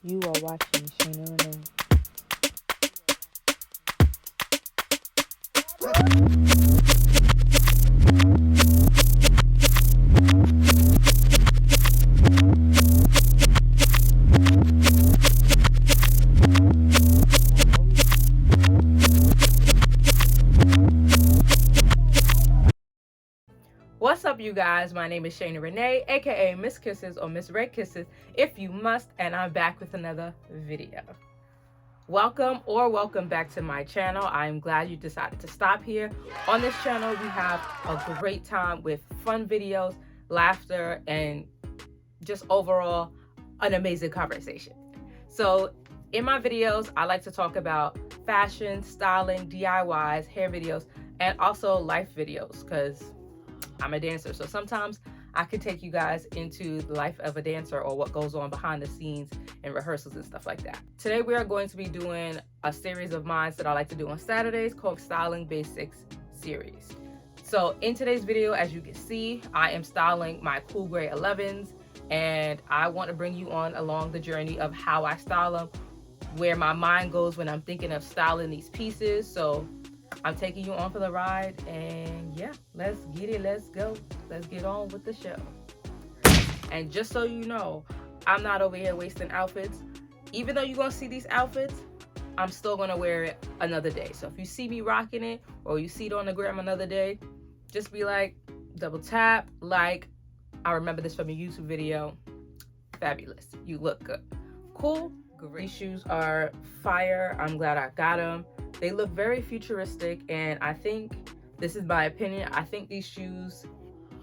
You are watching Shayna-Renee. What's up, you guys? My name is Shayna-Renee, aka Miss Kisses or Miss Red Kisses if you must, and I'm back with another video. Welcome back to my channel. I'm glad you decided to stop here. On this channel, we have a great time with fun videos, laughter, and just overall an amazing conversation. So in my videos, I like to talk about fashion, styling, DIYs, hair videos, and also life videos, because I'm a dancer, so sometimes I could take you guys into the life of a dancer or what goes on behind the scenes in rehearsals and stuff like that. Today we are going to be doing a series of mine that I like to do on Saturdays called Styling Basics series. So in today's video, as you can see, I am styling my cool gray 11s, and I want to bring you on along the journey of how I style them, where my mind goes when I'm thinking of styling these pieces. So I'm taking you on for the ride, and yeah, let's get it, let's go. Let's get on with the show. And just so you know, I'm not over here wasting outfits. Even though you're gonna see these outfits, I'm still gonna wear it another day. So if you see me rocking it or you see it on the gram another day, just be like, double tap, like, I remember this from a YouTube video. Fabulous, you look good. Cool, great. Shoes are fire. I'm glad I got them. They look very futuristic, and I think, this is my opinion, I think these shoes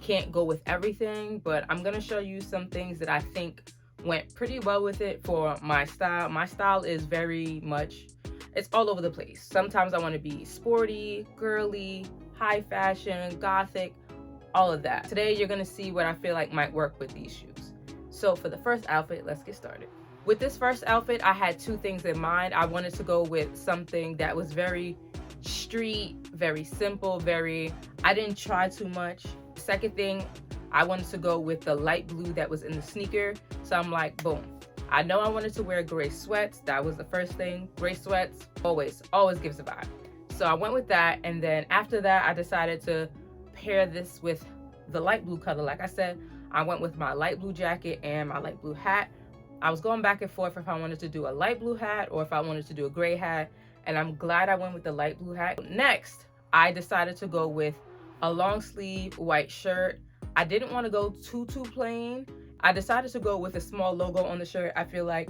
can't go with everything, but I'm gonna show you some things that I think went pretty well with it for my style. My style is very much, it's all over the place. Sometimes I want to be sporty, girly, high fashion, gothic, all of that. Today you're gonna see what I feel like might work with these shoes. So for the first outfit, let's get started. With this first outfit, I had two things in mind. I wanted to go with something that was very street, very simple, I didn't try too much. Second thing, I wanted to go with the light blue that was in the sneaker. So I'm like, boom. I know I wanted to wear gray sweats. That was the first thing. Gray sweats always gives a vibe. So I went with that, and then after that, I decided to pair this with the light blue color. Like I said, I went with my light blue jacket and my light blue hat. I was going back and forth if I wanted to do a light blue hat or if I wanted to do a gray hat, and I'm glad I went with the light blue hat. Next, I decided to go with a long sleeve white shirt. I didn't want to go too plain. I decided to go with a small logo on the shirt. I feel like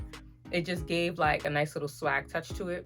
it just gave like a nice little swag touch to it.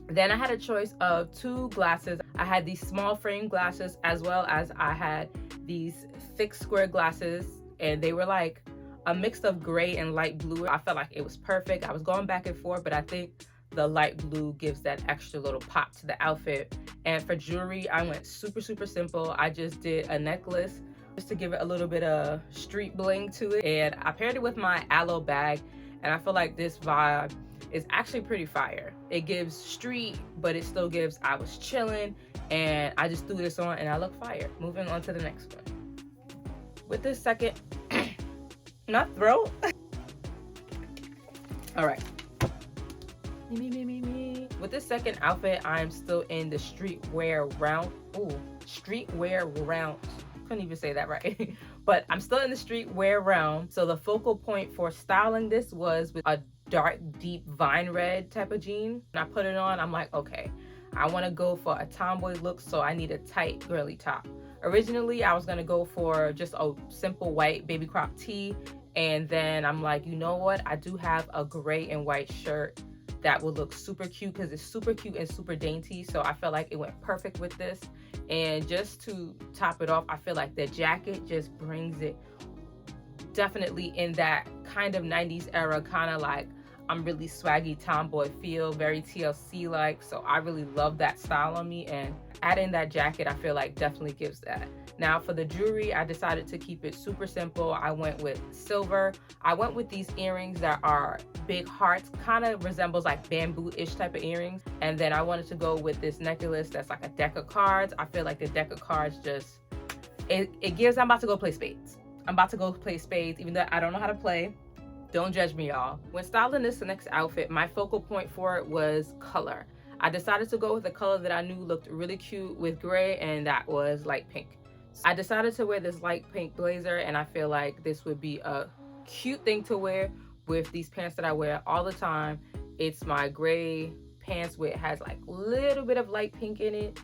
Then I had a choice of two glasses. I had these small frame glasses, as well as I had these thick square glasses, and they were like a mix of gray and light blue. I felt like it was perfect. I was going back and forth, but I think the light blue gives that extra little pop to the outfit. And for jewelry, I went super simple. I just did a necklace just to give it a little bit of street bling to it, and I paired it with my aloe bag, and I feel like this vibe is actually pretty fire. It gives street, but it still gives I was chilling, and I just threw this on and I look fire. Moving on to the next one. With this second not throat. All right. Me. With this second outfit, I'm still in the streetwear round. Streetwear round. Couldn't even say that right. But I'm still in the streetwear realm. So the focal point for styling this was with a dark, deep vine red type of jean. And I put it on, I'm like, okay, I want to go for a tomboy look, so I need a tight, girly top. Originally, I was gonna go for just a simple white baby crop tee, and then I'm like, you know what? I do have a gray and white shirt that would look super cute, because it's super cute and super dainty. So I felt like it went perfect with this. And just to top it off, I feel like the jacket just brings it definitely in that kind of 90s era, kind of like I'm really swaggy tomboy feel, very TLC like. So I really love that style on me, and adding that jacket I feel like definitely gives that. Now for the jewelry, I decided to keep it super simple. I went with silver. I went with these earrings that are big hearts, kind of resembles like bamboo-ish type of earrings. And then I wanted to go with this necklace that's like a deck of cards. I feel like the deck of cards just, it gives, I'm about to go play spades. I'm about to go play spades, even though I don't know how to play. Don't judge me, y'all. When styling this next outfit, my focal point for it was color. I decided to go with a color that I knew looked really cute with gray, and that was light pink. I decided to wear this light pink blazer, and I feel like this would be a cute thing to wear with these pants that I wear all the time. It's my gray pants with has like a little bit of light pink in it,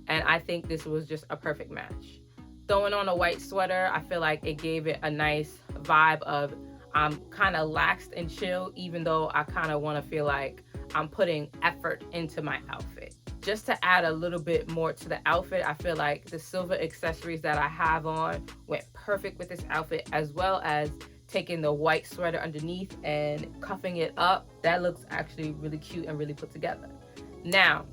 and I think this was just a perfect match. Throwing on a white sweater, I feel like it gave it a nice vibe of I'm kind of laxed and chill, even though I kind of want to feel like I'm putting effort into my outfit. Just to add a little bit more to the outfit, I feel like the silver accessories that I have on went perfect with this outfit, as well as taking the white sweater underneath and cuffing it up. That looks actually really cute and really put together. Now,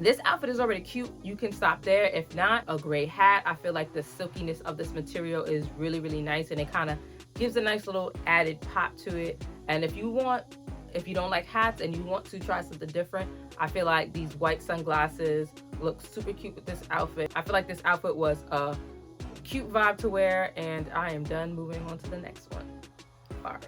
this outfit is already cute. You can stop there. If not, a gray hat. I feel like the silkiness of this material is really, really nice, and it kind of gives a nice little added pop to it. And if you don't like hats and you want to try something different, I feel like these white sunglasses look super cute with this outfit. I feel like this outfit was a cute vibe to wear, and I am done. Moving on to the next one. Bars.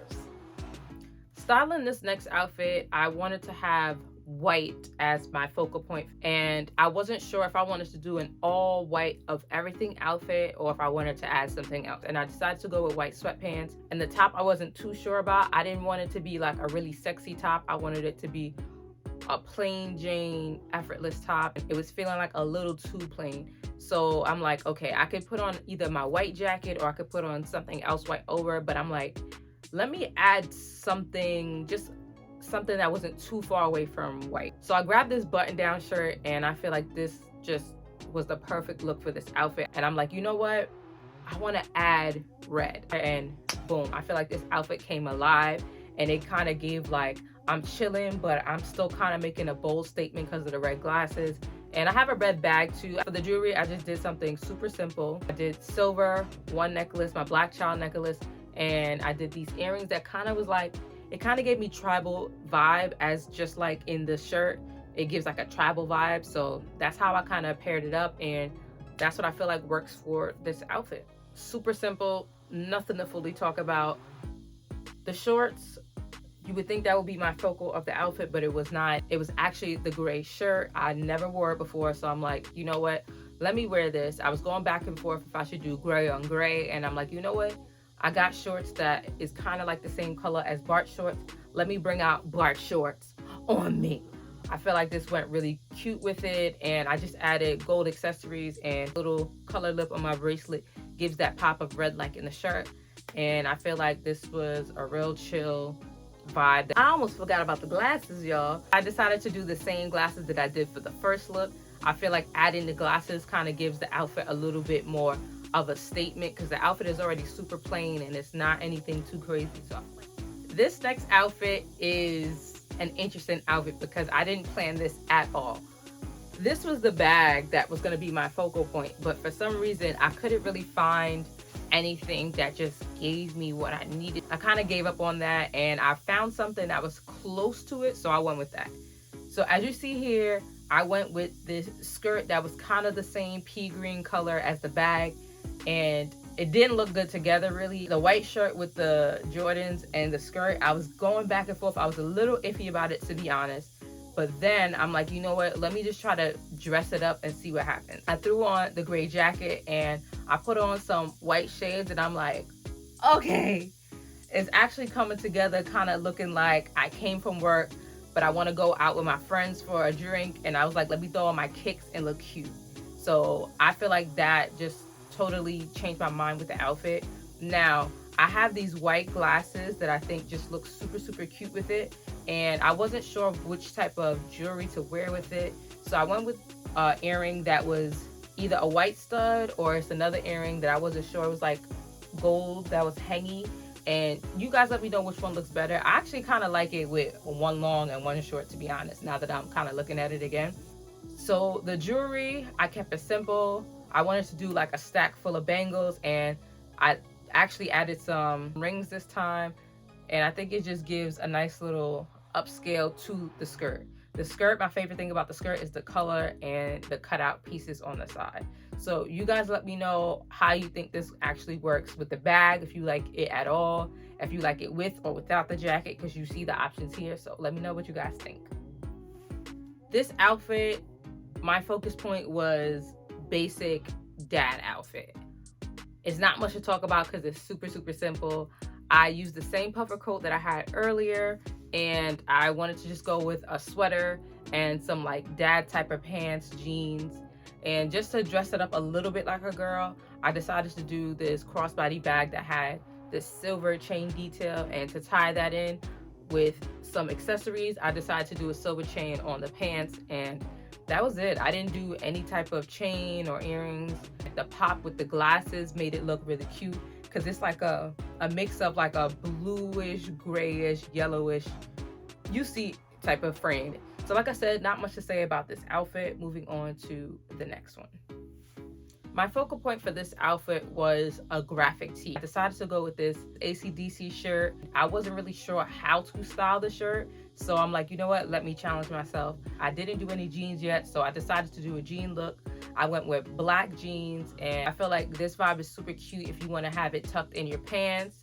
Styling this next outfit, I wanted to have white as my focal point, and I wasn't sure if I wanted to do an all white of everything outfit or if I wanted to add something else, and I decided to go with white sweatpants. And the top I wasn't too sure about. I didn't want it to be like a really sexy top. I wanted it to be a plain Jane effortless top. It was feeling like a little too plain, so I'm like, okay, I could put on either my white jacket or I could put on something else white over, but I'm like, let me add something, just something that wasn't too far away from white. So I grabbed this button-down shirt, and I feel like this just was the perfect look for this outfit. And I'm like, you know what? I want to add red. And boom, I feel like this outfit came alive, and it kind of gave like, I'm chilling, but I'm still kind of making a bold statement because of the red glasses. And I have a red bag too. For the jewelry, I just did something super simple. I did silver, one necklace, my black child necklace, and I did these earrings that kind of was like, it kind of gave me tribal vibe, as just like in the shirt, it gives like a tribal vibe. So that's how I kind of paired it up, and that's what I feel like works for this outfit. Super simple, nothing to fully talk about. The shorts, you would think that would be my focal of the outfit, but it was not. It was actually the gray shirt. I never wore it before, so I'm like, you know what? Let me wear this. I was going back and forth if I should do gray on gray, and I'm like, you know what? I got shorts that is kind of like the same color as Bart shorts. Let me bring out Bart shorts on me. I feel like this went really cute with it, and I just added gold accessories and little color lip on my bracelet. Gives that pop of red like in the shirt, and I feel like this was a real chill vibe. I almost forgot about the glasses, y'all. I decided to do the same glasses that I did for the first look. I feel like adding the glasses kind of gives the outfit a little bit more of a statement, because the outfit is already super plain and it's not anything too crazy. So this next outfit is an interesting outfit because I didn't plan this at all. This was the bag that was going to be my focal point, but for some reason I couldn't really find anything that just gave me what I needed. I kind of gave up on that, and I found something that was close to it, so I went with that. So as you see here, I went with this skirt that was kind of the same pea green color as the bag, and it didn't look good together really. The white shirt with the Jordans and the skirt, I was going back and forth. I was a little iffy about it, to be honest. But then I'm like, you know what? Let me just try to dress it up and see what happens. I threw on the gray jacket and I put on some white shades, and I'm like, okay, it's actually coming together, kind of looking like I came from work, but I want to go out with my friends for a drink. And I was like, let me throw on my kicks and look cute. So I feel like that just totally changed my mind with the outfit. Now, I have these white glasses that I think just look super, super cute with it. And I wasn't sure which type of jewelry to wear with it. So I went with an earring that was either a white stud or it's another earring that I wasn't sure. It was like gold that was hangy. And you guys let me know which one looks better. I actually kind of like it with one long and one short, to be honest, now that I'm kind of looking at it again. So the jewelry, I kept it simple. I wanted to do like a stack full of bangles, and I actually added some rings this time, and I think it just gives a nice little upscale to the skirt. The skirt, my favorite thing about the skirt is the color and the cutout pieces on the side. So you guys let me know how you think this actually works with the bag, if you like it at all, if you like it with or without the jacket, because you see the options here. So let me know what you guys think. This outfit, my focus point was basic dad outfit. It's not much to talk about because it's super, super simple. I used the same puffer coat that I had earlier, and I wanted to just go with a sweater and some like dad type of pants, jeans. And just to dress it up a little bit like a girl, I decided to do this crossbody bag that had this silver chain detail, and to tie that in with some accessories, I decided to do a silver chain on the pants, and that was it. I didn't do any type of chain or earrings. The pop with the glasses made it look really cute because it's like a mix of like a bluish, grayish, yellowish, you see type of frame. So like I said, not much to say about this outfit. Moving on to the next one. My focal point for this outfit was a graphic tee. I decided to go with this AC/DC shirt. I wasn't really sure how to style the shirt, so I'm like, you know what, let me challenge myself. I didn't do any jeans yet, so I decided to do a jean look. I went with black jeans, and I feel like this vibe is super cute if you want to have it tucked in your pants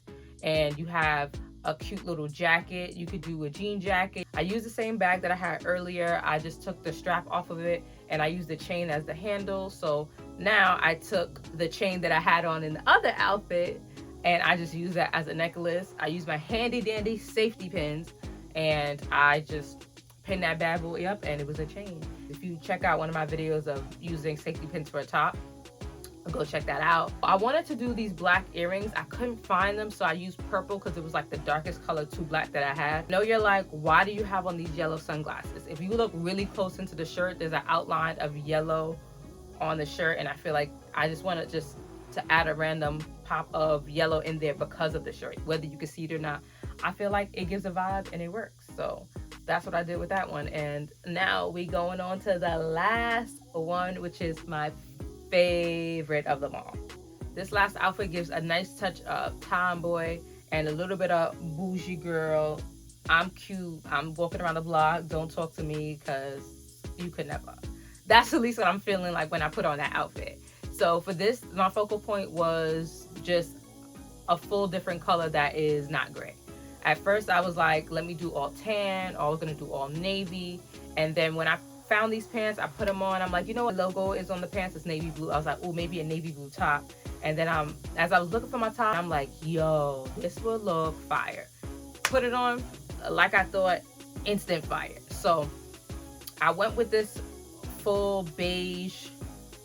and you have a cute little jacket. You could do a jean jacket. I used the same bag that I had earlier. I just took the strap off of it and I used the chain as the handle. So now I took the chain that I had on in the other outfit and I just used that as a necklace. I used my handy dandy safety pins and I just pinned that bad boy up and it was a chain. If you check out one of my videos of using safety pins for a top, go check that out. I wanted to do these black earrings. I couldn't find them, so I used purple because it was like the darkest color to black that I had. I know you're like, why do you have on these yellow sunglasses? If you look really close into the shirt, there's an outline of yellow on the shirt, and I feel like I just wanted to add a random pop of yellow in there because of the shirt. Whether you can see it or not, I feel like it gives a vibe and it works. So that's what I did with that one. And now we going on to the last one, which is my favorite of them all. This last outfit gives a nice touch of tomboy and a little bit of bougie girl. I'm cute, I'm walking around the block, don't talk to me because you could never. That's at least what I'm feeling like when I put on that outfit. So for this, my focal point was just a full different color that is not gray. At first I was like, let me do all tan, or I was gonna do all navy. And then when I found these pants, I put them on. I'm like, you know what, logo is on the pants, it's navy blue. I was like, oh, maybe a navy blue top. And then as I was looking for my top, I'm like, yo, this will look fire. Put it on like I thought, instant fire. So I went with this full beige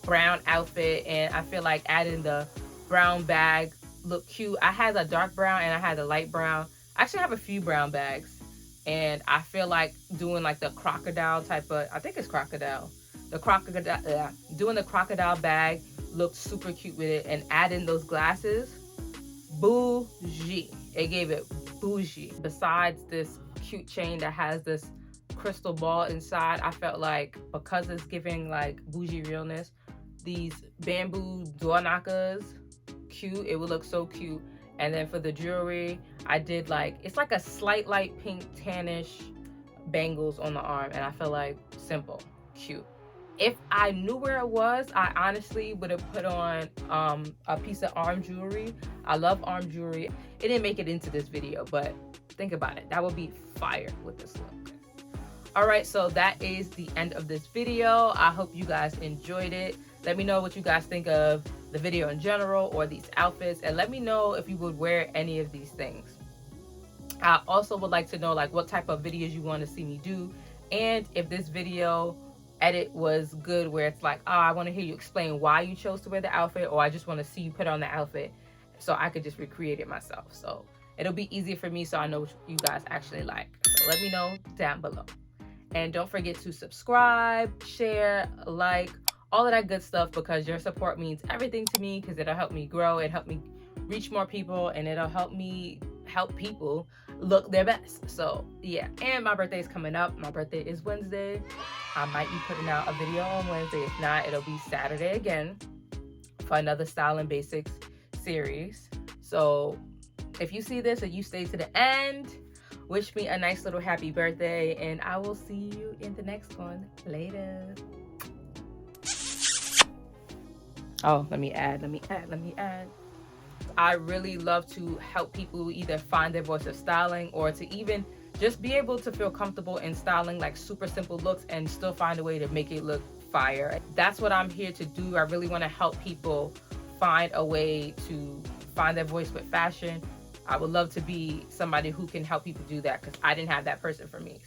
brown outfit, and I feel like adding the brown bag looked cute. I had a dark brown and I had a light brown. I actually have a few brown bags, and I feel like doing like the crocodile type of, I think it's crocodile. Doing the crocodile bag looked super cute with it, and adding those glasses, Boujee. It gave it bougie. Besides this cute chain that has this crystal ball inside, I felt like because it's giving like bougie realness, these bamboo door knockers, cute. It would look so cute. And then for the jewelry, I did like, it's like a slight light pink tannish bangles on the arm, and I feel like simple, cute. If I knew where it was, I honestly would have put on a piece of arm jewelry. I love arm jewelry. It didn't make it into this video, but think about it. That would be fire with this look. All right, so that is the end of this video. I hope you guys enjoyed it. Let me know what you guys think of the video in general or these outfits, and let me know if you would wear any of these things. I also would like to know like what type of videos you want to see me do, and if this video edit was good where it's like, oh, I want to hear you explain why you chose to wear the outfit, or I just want to see you put on the outfit so I could just recreate it myself. So it'll be easier for me so I know what you guys actually like. So let me know down below. And don't forget to subscribe, share, like, all of that good stuff, because your support means everything to me, because it'll help me grow, it'll help me reach more people, and it'll help me help people look their best. So yeah, and my birthday is coming up. My birthday is Wednesday. I might be putting out a video on Wednesday. If not, it'll be Saturday again for another Style and Basics series. So if you see this and you stay to the end, wish me a nice little happy birthday, and I will see you in the next one. Later. Oh, let me add. I really love to help people either find their voice of styling, or to even just be able to feel comfortable in styling like super simple looks and still find a way to make it look fire. That's what I'm here to do. I really want to help people find a way to find their voice with fashion. I would love to be somebody who can help people do that, because I didn't have that person for me.